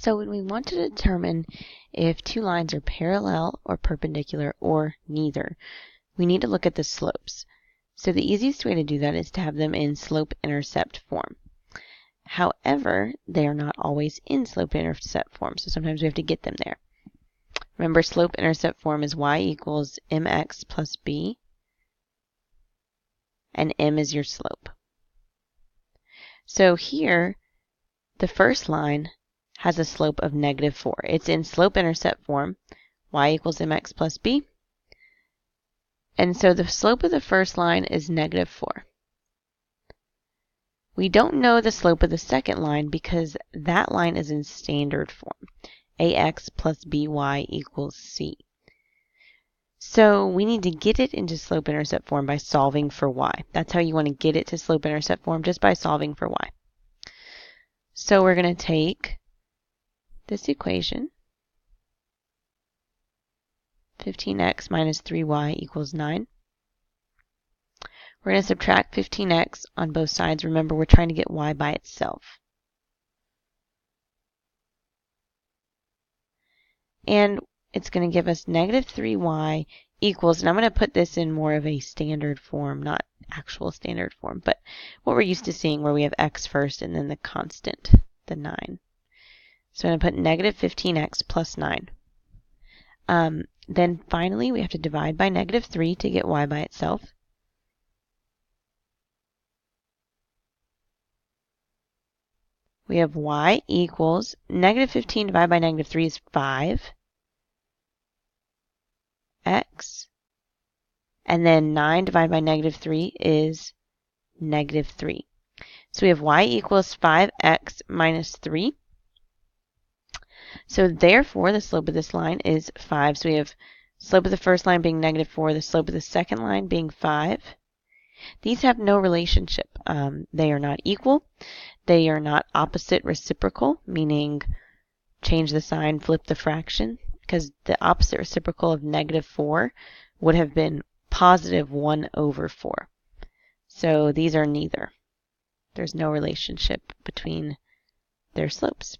So when we want to determine if two lines are parallel or perpendicular or neither, we need to look at the slopes. So the easiest way to do that is to have them in slope-intercept form. However, they are not always in slope-intercept form, so sometimes we have to get them there. Remember, slope-intercept form is y equals mx plus b, and m is your slope. So here, the first line has a slope of -4. It's in slope-intercept form, y equals mx plus b. And so the slope of the first line is -4. We don't know the slope of the second line because that line is in standard form, ax plus by equals c. So we need to get it into slope-intercept form by solving for y. That's how you want to get it to slope-intercept form, just by solving for y. So we're going to take this equation, 15x minus 3y equals 9. We're going to subtract 15x on both sides. Remember, we're trying to get y by itself. And it's going to give us -3y equals, and I'm going to put this in more of a standard form, not actual standard form, but what we're used to seeing where we have x first and then the constant, the 9. So I'm going to put -15x plus 9. Then finally, we have to divide by -3 to get y by itself. We have y equals -15 divided by -3 is 5. X. And then 9 divided by -3 is -3. So we have y equals 5x minus 3. So therefore, the slope of this line is 5. So we have slope of the first line being -4, the slope of the second line being 5. These have no relationship. They are not equal. They are not opposite reciprocal, meaning change the sign, flip the fraction, because the opposite reciprocal of -4 would have been positive 1/4. So these are neither. There's no relationship between their slopes.